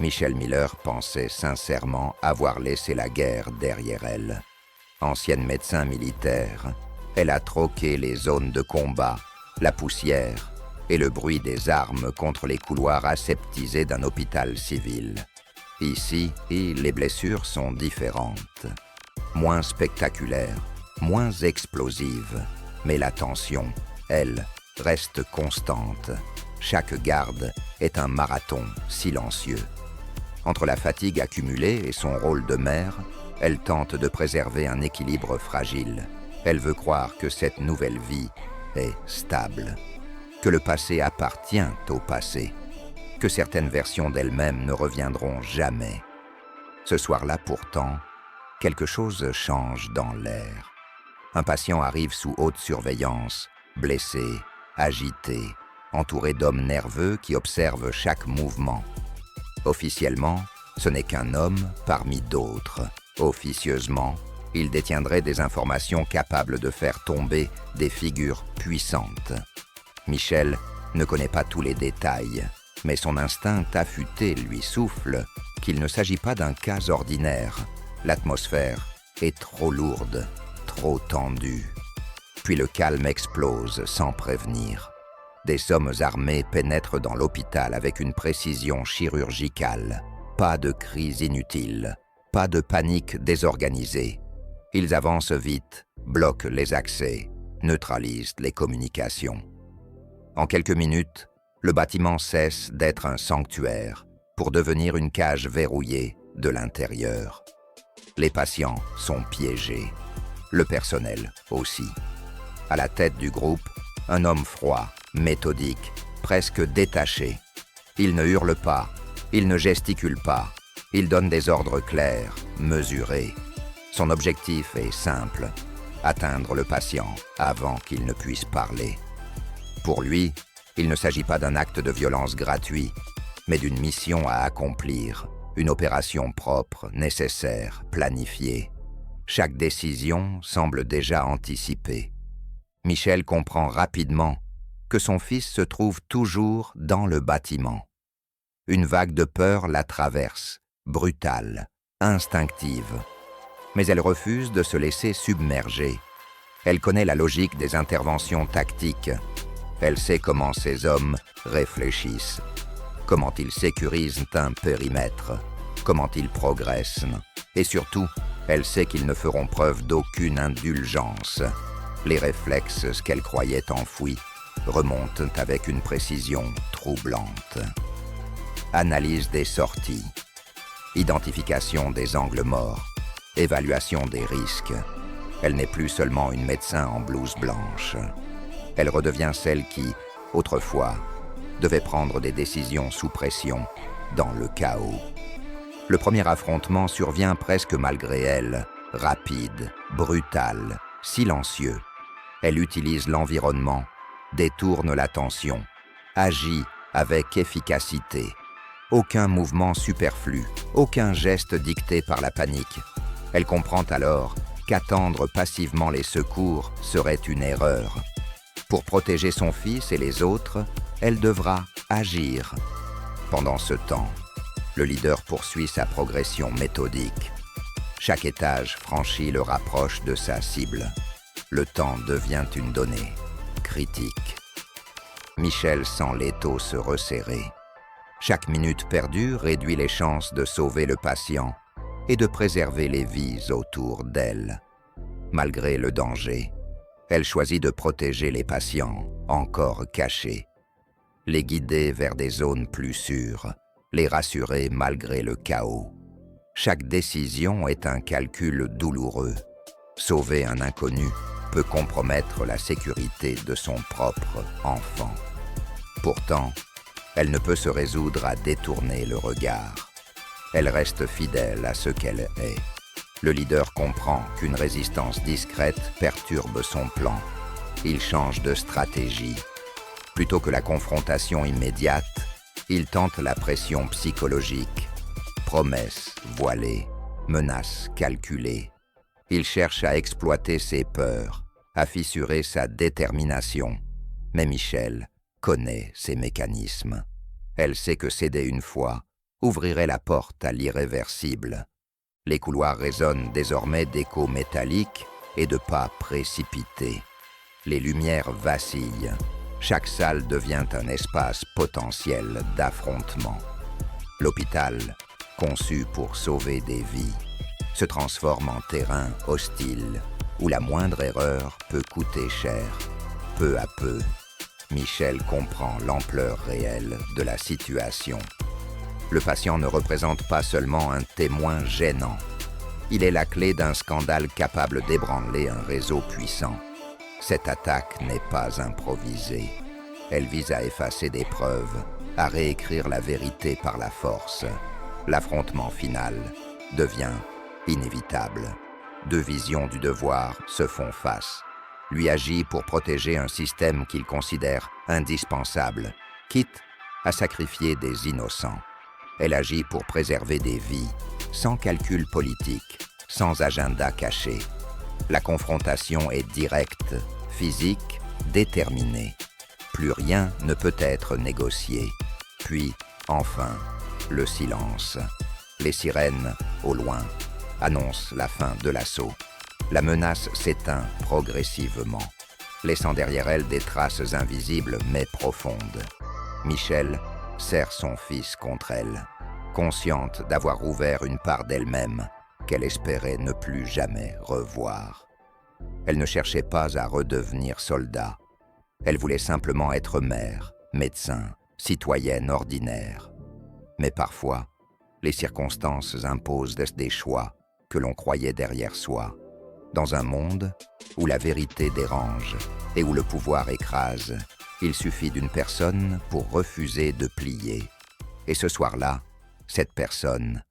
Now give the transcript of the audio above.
Michelle Miller pensait sincèrement avoir laissé la guerre derrière elle. Ancienne médecin militaire, elle a troqué les zones de combat, la poussière et le bruit des armes contre les couloirs aseptisés d'un hôpital civil. Ici, les blessures sont différentes. Moins spectaculaires, moins explosives, mais la tension, elle, reste constante. Chaque garde est un marathon silencieux. Entre la fatigue accumulée et son rôle de mère, elle tente de préserver un équilibre fragile. Elle veut croire que cette nouvelle vie est stable, que le passé appartient au passé, que certaines versions d'elle-même ne reviendront jamais. Ce soir-là, pourtant, quelque chose change dans l'air. Un patient arrive sous haute surveillance, blessé, agité, entouré d'hommes nerveux qui observent chaque mouvement. Officiellement, ce n'est qu'un homme parmi d'autres. Officieusement, il détiendrait des informations capables de faire tomber des figures puissantes. Michelle ne connaît pas tous les détails, mais son instinct affûté lui souffle qu'il ne s'agit pas d'un cas ordinaire. L'atmosphère est trop lourde, trop tendue. Puis le calme explose sans prévenir. Des hommes armés pénètrent dans l'hôpital avec une précision chirurgicale. Pas de cris inutiles, pas de panique désorganisée. Ils avancent vite, bloquent les accès, neutralisent les communications. En quelques minutes, le bâtiment cesse d'être un sanctuaire pour devenir une cage verrouillée de l'intérieur. Les patients sont piégés, le personnel aussi. À la tête du groupe, un homme froid, méthodique, presque détaché. Il ne hurle pas, il ne gesticule pas, il donne des ordres clairs, mesurés. Son objectif est simple, atteindre le patient avant qu'il ne puisse parler. Pour lui, il ne s'agit pas d'un acte de violence gratuit, mais d'une mission à accomplir, une opération propre, nécessaire, planifiée. Chaque décision semble déjà anticipée. Michelle comprend rapidement que son fils se trouve toujours dans le bâtiment. Une vague de peur la traverse, brutale, instinctive. Mais elle refuse de se laisser submerger. Elle connaît la logique des interventions tactiques. Elle sait comment ces hommes réfléchissent, comment ils sécurisent un périmètre, comment ils progressent. Et surtout, elle sait qu'ils ne feront preuve d'aucune indulgence. Les réflexes qu'elle croyait enfouis remontent avec une précision troublante. Analyse des sorties, identification des angles morts, évaluation des risques. Elle n'est plus seulement une médecin en blouse blanche. Elle redevient celle qui, autrefois, devait prendre des décisions sous pression, dans le chaos. Le premier affrontement survient presque malgré elle, rapide, brutal, silencieux. Elle utilise l'environnement, détourne l'attention, agit avec efficacité. Aucun mouvement superflu, aucun geste dicté par la panique. Elle comprend alors qu'attendre passivement les secours serait une erreur. Pour protéger son fils et les autres, elle devra agir. Pendant ce temps, le leader poursuit sa progression méthodique. Chaque étage franchi le rapproche de sa cible. Le temps devient une donnée critique. Michelle sent l'étau se resserrer. Chaque minute perdue réduit les chances de sauver le patient et de préserver les vies autour d'elle. Malgré le danger, elle choisit de protéger les patients encore cachés, les guider vers des zones plus sûres, les rassurer malgré le chaos. Chaque décision est un calcul douloureux. Sauver un inconnu peut compromettre la sécurité de son propre enfant. Pourtant, elle ne peut se résoudre à détourner le regard. Elle reste fidèle à ce qu'elle est. Le leader comprend qu'une résistance discrète perturbe son plan. Il change de stratégie. Plutôt que la confrontation immédiate, il tente la pression psychologique. Promesses voilées, menaces calculées. Il cherche à exploiter ses peurs, à fissurer sa détermination. Mais Michelle connaît ces mécanismes. Elle sait que céder une fois ouvrirait la porte à l'irréversible. Les couloirs résonnent désormais d'échos métalliques et de pas précipités. Les lumières vacillent. Chaque salle devient un espace potentiel d'affrontement. L'hôpital, conçu pour sauver des vies, se transforme en terrain hostile où la moindre erreur peut coûter cher. Peu à peu, Michel comprend l'ampleur réelle de la situation. Le patient ne représente pas seulement un témoin gênant. Il est la clé d'un scandale capable d'ébranler un réseau puissant. Cette attaque n'est pas improvisée. Elle vise à effacer des preuves, à réécrire la vérité par la force. L'affrontement final devient inévitable. Deux visions du devoir se font face. Lui agit pour protéger un système qu'il considère indispensable, quitte à sacrifier des innocents. Elle agit pour préserver des vies, sans calcul politique, sans agenda caché. La confrontation est directe, physique, déterminée. Plus rien ne peut être négocié. Puis, enfin, le silence. Les sirènes, au loin, annoncent la fin de l'assaut. La menace s'éteint progressivement, laissant derrière elle des traces invisibles mais profondes. Michel serre son fils contre elle, consciente d'avoir ouvert une part d'elle-même qu'elle espérait ne plus jamais revoir. Elle ne cherchait pas à redevenir soldat. Elle voulait simplement être mère, médecin, citoyenne ordinaire. Mais parfois, les circonstances imposent des choix que l'on croyait derrière soi. Dans un monde où la vérité dérange et où le pouvoir écrase, il suffit d'une personne pour refuser de plier. Et ce soir-là, cette personne